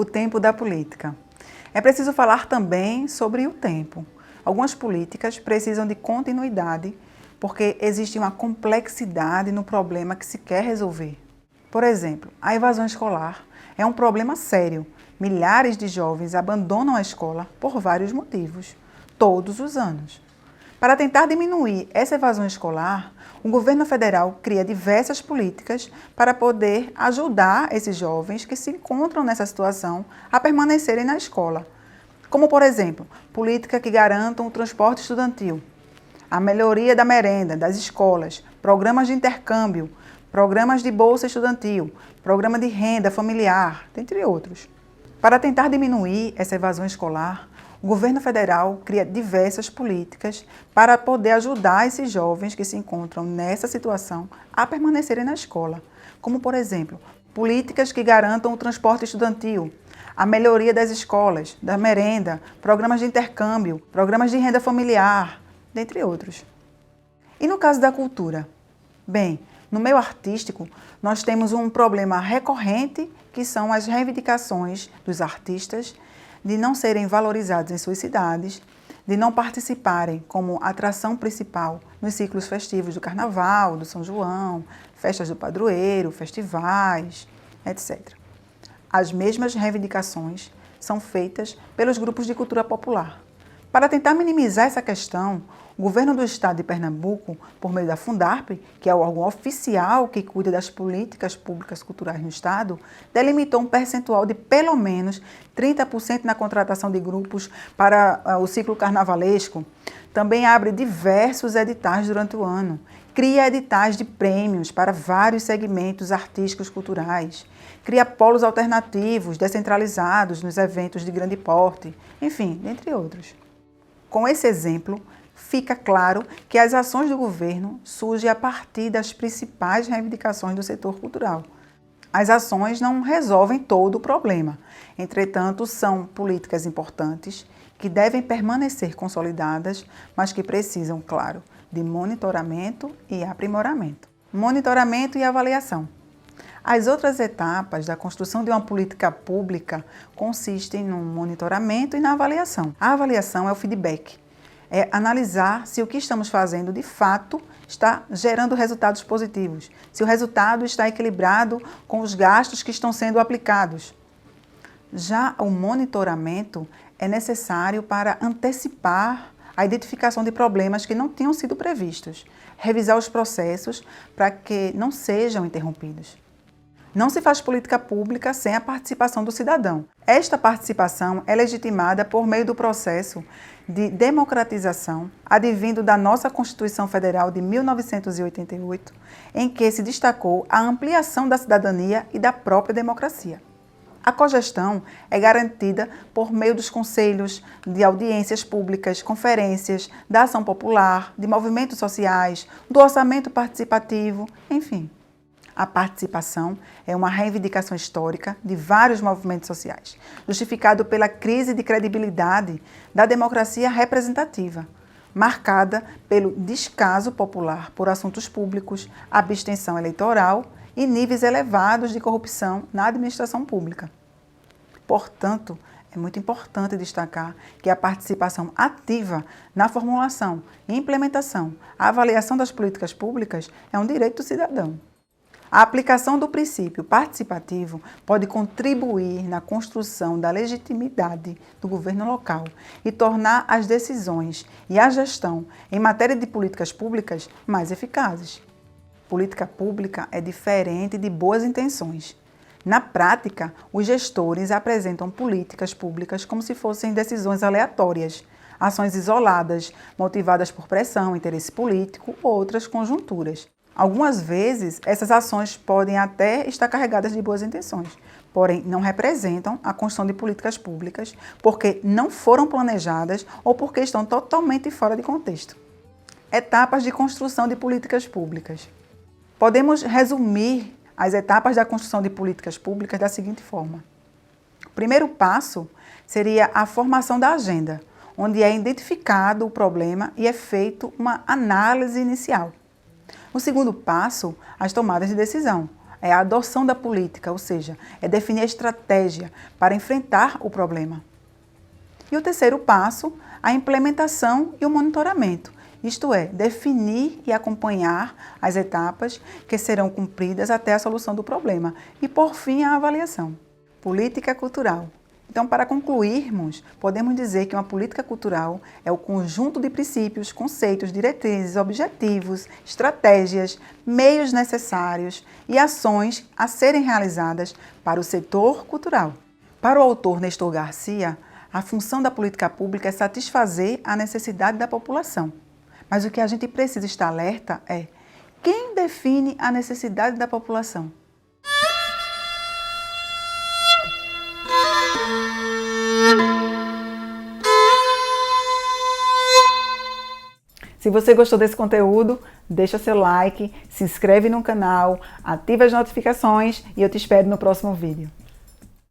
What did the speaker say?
O tempo da política. É preciso falar também sobre o tempo. Algumas políticas precisam de continuidade porque existe uma complexidade no problema que se quer resolver. Por exemplo, a evasão escolar é um problema sério. Milhares de jovens abandonam a escola por vários motivos, todos os anos. Para tentar diminuir essa evasão escolar, o governo federal cria diversas políticas para poder ajudar esses jovens que se encontram nessa situação a permanecerem na escola. Como, por exemplo, políticas que garantam o transporte estudantil, a melhoria da merenda das escolas, programas de intercâmbio, programas de bolsa estudantil, programa de renda familiar, entre outros. Para tentar diminuir essa evasão escolar, o governo federal cria diversas políticas para poder ajudar esses jovens que se encontram nessa situação a permanecerem na escola, como, por exemplo, políticas que garantam o transporte estudantil, a melhoria das escolas, da merenda, programas de intercâmbio, programas de renda familiar, dentre outros. E no caso da cultura? Bem, no meio artístico, nós temos um problema recorrente que são as reivindicações dos artistas de não serem valorizados em suas cidades, de não participarem como atração principal nos ciclos festivos do Carnaval, do São João, festas do padroeiro, festivais, etc. As mesmas reivindicações são feitas pelos grupos de cultura popular. Para tentar minimizar essa questão, o governo do estado de Pernambuco, por meio da Fundarp, que é o órgão oficial que cuida das políticas públicas culturais no estado, delimitou um percentual de pelo menos 30% na contratação de grupos para o ciclo carnavalesco. Também abre diversos editais durante o ano. Cria editais de prêmios para vários segmentos artísticos culturais. Cria polos alternativos, descentralizados nos eventos de grande porte, enfim, entre outros. Com esse exemplo, fica claro que as ações do governo surgem a partir das principais reivindicações do setor cultural. As ações não resolvem todo o problema, entretanto, são políticas importantes que devem permanecer consolidadas, mas que precisam, claro, de monitoramento e aprimoramento. Monitoramento e avaliação. As outras etapas da construção de uma política pública consistem no monitoramento e na avaliação. A avaliação é o feedback. É analisar se o que estamos fazendo de fato está gerando resultados positivos, se o resultado está equilibrado com os gastos que estão sendo aplicados. Já o monitoramento é necessário para antecipar a identificação de problemas que não tinham sido previstos, revisar os processos para que não sejam interrompidos. Não se faz política pública sem a participação do cidadão. Esta participação é legitimada por meio do processo de democratização advindo da nossa Constituição Federal de 1988, em que se destacou a ampliação da cidadania e da própria democracia. A cogestão é garantida por meio dos conselhos, de audiências públicas, conferências, da ação popular, de movimentos sociais, do orçamento participativo, enfim. A participação é uma reivindicação histórica de vários movimentos sociais, justificado pela crise de credibilidade da democracia representativa, marcada pelo descaso popular por assuntos públicos, abstenção eleitoral e níveis elevados de corrupção na administração pública. Portanto, é muito importante destacar que a participação ativa na formulação, implementação, avaliação das políticas públicas é um direito do cidadão. A aplicação do princípio participativo pode contribuir na construção da legitimidade do governo local e tornar as decisões e a gestão em matéria de políticas públicas mais eficazes. Política pública é diferente de boas intenções. Na prática, os gestores apresentam políticas públicas como se fossem decisões aleatórias, ações isoladas, motivadas por pressão, interesse político ou outras conjunturas. Algumas vezes, essas ações podem até estar carregadas de boas intenções, porém não representam a construção de políticas públicas porque não foram planejadas ou porque estão totalmente fora de contexto. Etapas de construção de políticas públicas. Podemos resumir as etapas da construção de políticas públicas da seguinte forma. O primeiro passo seria a formação da agenda, onde é identificado o problema e é feita uma análise inicial. O segundo passo, as tomadas de decisão. é a adoção da política, ou seja, é definir a estratégia para enfrentar o problema. E o terceiro passo, a implementação e o monitoramento, isto é, definir e acompanhar as etapas que serão cumpridas até a solução do problema. E, por fim, a avaliação. Política cultural. Então, para concluirmos, podemos dizer que uma política cultural é o conjunto de princípios, conceitos, diretrizes, objetivos, estratégias, meios necessários e ações a serem realizadas para o setor cultural. Para o autor Nestor Garcia, a função da política pública é satisfazer a necessidade da população. Mas o que a gente precisa estar alerta é: quem define a necessidade da população? Se você gostou desse conteúdo, deixa seu like, se inscreve no canal, ativa as notificações e eu te espero no próximo vídeo.